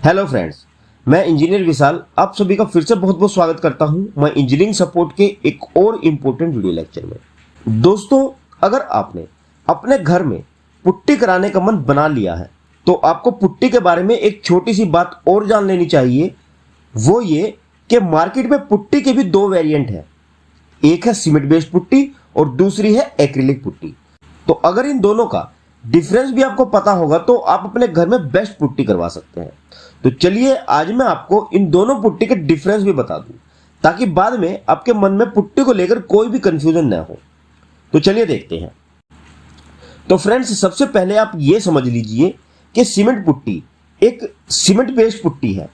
Hello friends, मैं engineer विशाल आप सभी का फिर से बहुत बहुत स्वागत करता हूं मैं इंजीनियरिंग सपोर्ट के एक और इम्पोर्टेंट वीडियो लेक्चर में। दोस्तों, अगर आपने अपने घर में पुट्टी कराने का मन बना लिया है तो आपको पुट्टी के बारे में एक छोटी सी बात और जान लेनी चाहिए। वो ये कि मार्केट में पुट्टी के भी दो वेरिएंट है, एक है सीमेंट बेस्ड पुट्टी और दूसरी है एक्रिलिक पुट्टी। तो अगर इन दोनों का डिफरेंस भी आपको पता होगा तो आप अपने घर में बेस्ट पुट्टी करवा सकते हैं। तो चलिए आज मैं आपको इन दोनों पुट्टी के डिफरेंस भी बता दूं ताकि बाद में आपके मन में पुट्टी को लेकर कोई भी कंफ्यूजन न हो। तो चलिए देखते हैं। तो फ्रेंड्स, सबसे पहले आप ये समझ लीजिए कि सीमेंट पुट्टी एक सीमेंट बेस्ड पुट्टी है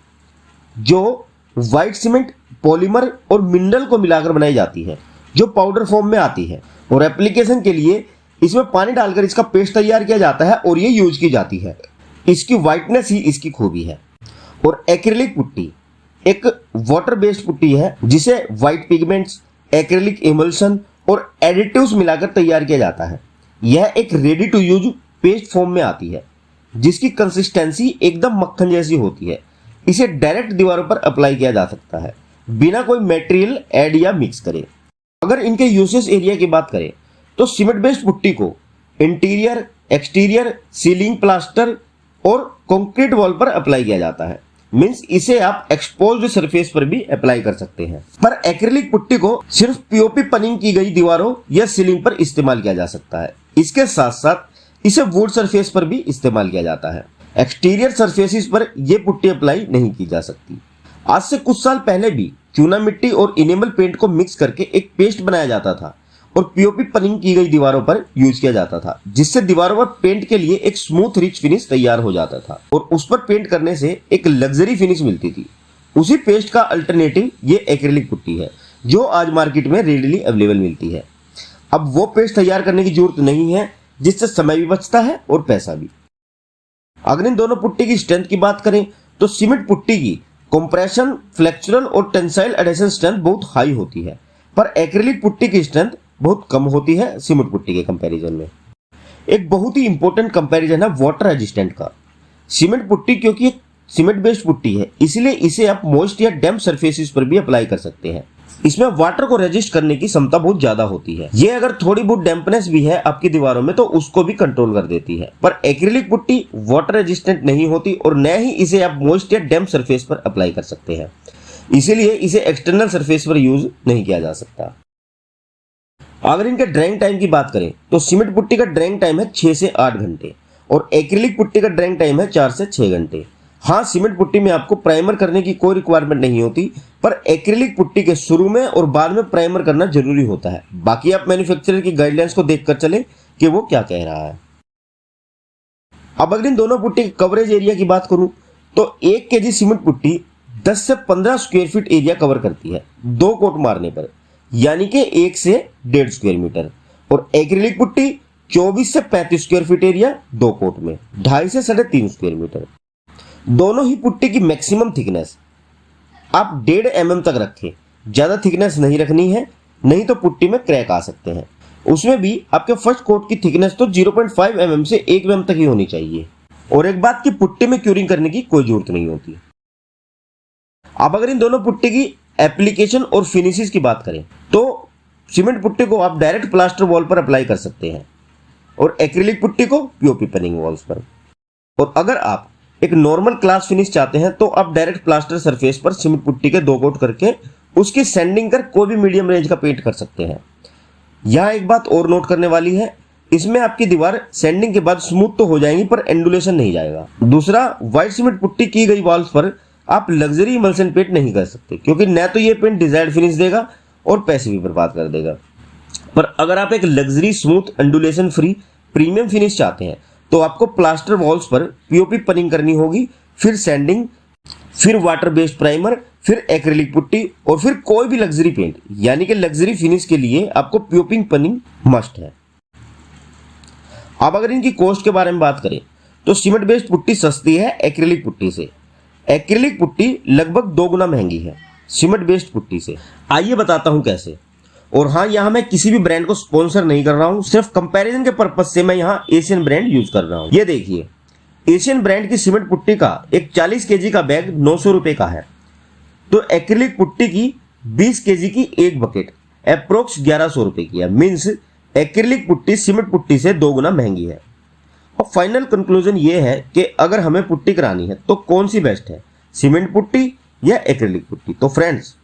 जो व्हाइट सीमेंट, पॉलीमर और मिनरल को मिलाकर बनाई जाती है, जो पाउडर फॉर्म में आती है और एप्लीकेशन के लिए इसमें पानी डालकर इसका पेस्ट तैयार किया जाता है और ये यूज की जाती है। इसकी व्हाइटनेस ही इसकी खूबी है। और एक्रिलिक पुट्टी एक वाटर बेस्ड पुट्टी है जिसे व्हाइट पिगमेंट्स, एक्रिलिक इमल्शन और एडिटिव्स मिलाकर तैयार किया जाता है। यह एक ready to use paste form में आती है जिसकी कंसिस्टेंसी एकदम मक्खन जैसी होती है। इसे डायरेक्ट दीवारों पर अप्लाई किया जा सकता है बिना कोई मटेरियल ऐड या मिक्स करे। अगर इनके यूसेज एरिया की बात करें तो सीमेंट बेस्ड पुट्टी को इंटीरियर, एक्सटीरियर, सीलिंग, प्लास्टर और कंक्रीट वॉल पर अप्लाई किया जाता है। मींस इसे आप एक्सपोज्ड सरफेस पर भी अप्लाई कर सकते हैं। पर एक्रिलिक पुट्टी को सिर्फ पीओपी पनिंग की गई दीवारों या सीलिंग पर इस्तेमाल किया जा सकता है। इसके साथ साथ इसे वुड सरफेस पर भी इस्तेमाल किया जाता है। एक्सटीरियर सरफेसिस पर यह पुट्टी अप्लाई नहीं की जा सकती। आज से कुछ साल पहले भी चूना मिट्टी और इनेमल पेंट को मिक्स करके एक पेस्ट बनाया जाता था और पीओपी पनिंग की गई दीवारों पर यूज किया जाता था, जिससे दीवारों पर पेंट के लिए एक स्मूथ रिच फिनिश तैयार हो जाता था और उस पर पेंट करने से एक लग्जरी फिनिश मिलती थी। उसी पेस्ट का अल्टरनेटिव ये एक्रिलिक पुट्टी है जो आज मार्केट में रेडीली अवेलेबल मिलती है। अब वो पेस्ट तैयार करने की जरूरत नहीं है, जिससे समय भी बचता है और पैसा भी। अगर इन दोनों पुट्टी की स्ट्रेंथ की बात करें तो सीमेंट पुट्टी की कंप्रेशन, फ्लेक्चरल और टेंसाइल एडेशन स्ट्रेंथ बहुत हाई होती है, पर एक्रिलिक पुट्टी की स्ट्रेंथ बहुत कम होती है सीमेंट पुट्टी के कंपैरिजन में। एक बहुत ही इंपॉर्टेंट कंपैरिजन है वाटर रेजिस्टेंट का। सीमेंट पुट्टी क्योंकि एक सीमेंट बेस्ड पुट्टी है, इसलिए इसे आप मॉइस्ट या डैम्प सरफेसेस पर भी अप्लाई कर सकते हैं। इसमें वाटर को रेजिस्ट करने की क्षमता बहुत ज्यादा होती है। ये अगर थोड़ी बहुत डैम्पनेस भी है आपकी दीवारों में तो उसको भी कंट्रोल कर देती है। पर एक्रिलिक पुट्टी वाटर रेजिस्टेंट नहीं होती और न ही इसे आप मॉइस्ट या डैम्प सरफेस पर अप्लाई कर सकते हैं, इसीलिए इसे एक्सटर्नल सरफेस पर यूज नहीं किया जा सकता। अगर इनके ड्राइंग टाइम की बात करें तो सीमेंट पुट्टी का ड्राइंग टाइम है 6 से 8 घंटे और एक्रिलिक पुट्टी का ड्राइंग टाइम है 4 से 6 घंटे। हाँ, सीमेंट पुट्टी में आपको प्राइमर करने की कोई रिक्वायरमेंट नहीं होती, पर एक्रिलिक पुट्टी के शुरू में और बाद में प्राइमर करना जरूरी होता है। बाकी आप मैन्युफैक्चरर की गाइडलाइंस को देखकर चले कि वो क्या कह रहा है। अब अगर इन दोनों पुट्टी के कवरेज एरिया की बात करूं तो 1 kg सीमेंट पुट्टी 10 से 15 स्क्वायर फीट एरिया कवर करती है 2 कोट मारने पर, यानी कि 1 से 1.5 स्क्वायर मीटर। और एक्रिलिक पुट्टी 24 से 35 स्क्वायर फीट एरिया 2 कोट में, 2.5 से 3.5 स्क्वायर मीटर। दोनों ही पुट्टी की मैक्सिमम थिकनेस आप 1.5 mm तक रखें, ज्यादा थिकनेस नहीं रखनी है, नहीं तो पुट्टी में क्रैक आ सकते हैं। उसमें भी आपके फर्स्ट कोट की थिकनेस तो 0.5 mm से 1 mm तक ही होनी चाहिए। और एक बात की पुट्टी में क्यूरिंग करने की कोई जरूरत नहीं होती। अब अगर इन दोनों पुट्टी की एप्लीकेशन और फिनिशेस की बात करें तो सीमेंट पुट्टी को आप डायरेक्ट प्लास्टर वॉल पर अप्लाई कर सकते हैं और एक्रिलिक पुट्टी को पीओपी पनिंग वॉल्स पर। और अगर आप एक नॉर्मल क्लास फिनिश चाहते हैं तो आप डायरेक्ट प्लास्टर सरफेस पर सीमेंट पुट्टी के 2 कोट करके उसकी सैंडिंग कर कोई भी मीडियम रेंज का पेंट कर सकते हैं। यहाँ एक बात और नोट करने वाली है, इसमें आपकी दीवार सैंडिंग के बाद स्मूथ तो हो जाएंगी पर एंडुलेशन नहीं जाएगा। दूसरा, व्हाइट सीमेंट पुट्टी की गई वॉल्स पर आप लग्जरी इमल्शन पेंट नहीं कर सकते क्योंकि न तो ये पेंट डिजायर्ड फिनिश देगा और पैसे भी बर्बाद कर देगा। पर अगर आप एक luxury, smooth, undulation free premium finish चाहते हैं तो आपको प्लास्टर वॉल्स पर पीओपी पनिंग करनी होगी, फिर सैंडिंग, फिर वाटर बेस्ड प्राइमर, फिर एक्रिलिक पुट्टी और फिर कोई भी लग्जरी पेंट, यानी कि लग्जरी फिनिश के लिए आपको पीओपी पनिंग मस्ट है। अब अगर इनकी कॉस्ट के बारे में बात करें तो सीमेंट बेस्ड पुट्टी सस्ती है एक्रिलिक पुट्टी से। एक्रिलिक पुट्टी लगभग 2 गुना महंगी है सीमेंट बेस्ड पुट्टी से। आइए बताता हूं कैसे। और हाँ, यहाँ मैं किसी भी ब्रांड को स्पॉन्सर नहीं कर रहा हूँ, सिर्फ कंपैरिजन के पर्पज से मैं यहाँ एशियन ब्रांड यूज कर रहा हूँ। ये देखिए, एशियन ब्रांड की सीमेंट पुट्टी का एक 40 केजी का बैग 900 रुपए का है। तो एक्रिलिक पुट्टी की 20 केजी की एक बकेट अप्रोक्स 1100 रुपए की है। Means acrylic putty cement putty से 2 गुना महंगी है। और फाइनल कंक्लूजन ये है कि अगर हमें पुट्टी करानी है तो कौन सी बेस्ट है, सीमेंट पुट्टी या एक्रिलिक पुट्टी। तो फ्रेंड्स,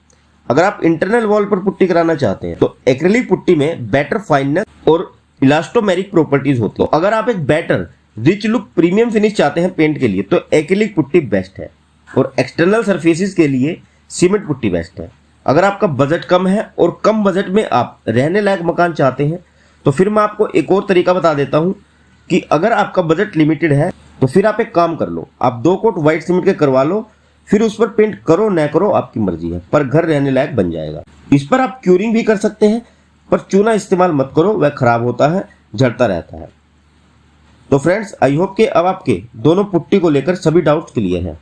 अगर आप इंटरनल वॉल पर पुट्टी कराना चाहते हैं तो एक्रिलिक पुट्टी में बेटर फाइननेस और इलास्टोमेरिक प्रॉपर्टीज होती है। तो अगर आप एक better rich look premium finish चाहते हैं पेंट के लिए तो एक्रिलिक पुट्टी बेस्ट है। और एक्सटर्नल सरफेसेस के लिए सीमेंट पुट्टी बेस्ट है। अगर आपका बजट कम है और कम बजट में आप रहने लायक मकान चाहते हैं तो फिर मैं आपको एक और तरीका बता देता हूं कि अगर आपका बजट लिमिटेड है तो फिर आप एक काम कर लो, आप 2 कोट व्हाइट सीमेंट के करवा लो, फिर उस पर पेंट करो न करो आपकी मर्जी है, पर घर रहने लायक बन जाएगा। इस पर आप क्यूरिंग भी कर सकते हैं, पर चूना इस्तेमाल मत करो, वह खराब होता है, झड़ता रहता है। तो फ्रेंड्स, आई होप कि अब आपके दोनों पुट्टी को लेकर सभी डाउट्स क्लियर हैं।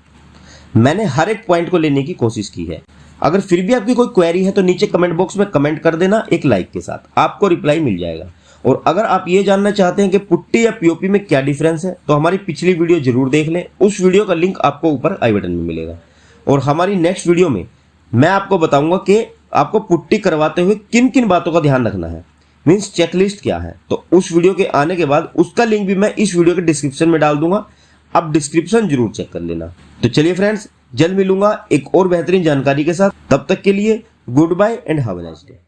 मैंने हर एक पॉइंट को लेने की कोशिश की है। अगर फिर भी आपकी कोई क्वेरी है तो नीचे कमेंट बॉक्स में कमेंट कर देना एक लाइक के साथ, आपको रिप्लाई मिल जाएगा। और अगर आप ये जानना चाहते हैं कि पुट्टी या पीओपी में क्या डिफरेंस है तो हमारी पिछली वीडियो जरूर देख लें, उस वीडियो का लिंक आपको ऊपर आई बटन में मिलेगा। और हमारी नेक्स्ट वीडियो में मैं आपको बताऊंगा कि आपको पुट्टी करवाते हुए किन किन बातों का ध्यान रखना है, मीन्स चेकलिस्ट क्या है। तो उस वीडियो के आने के बाद उसका लिंक भी मैं इस वीडियो के डिस्क्रिप्शन में डाल दूंगा, आप डिस्क्रिप्शन जरूर चेक कर लेना। तो चलिए फ्रेंड्स, जल्द मिलूंगा एक और बेहतरीन जानकारी के साथ। तब तक के लिए goodbye and have a nice day.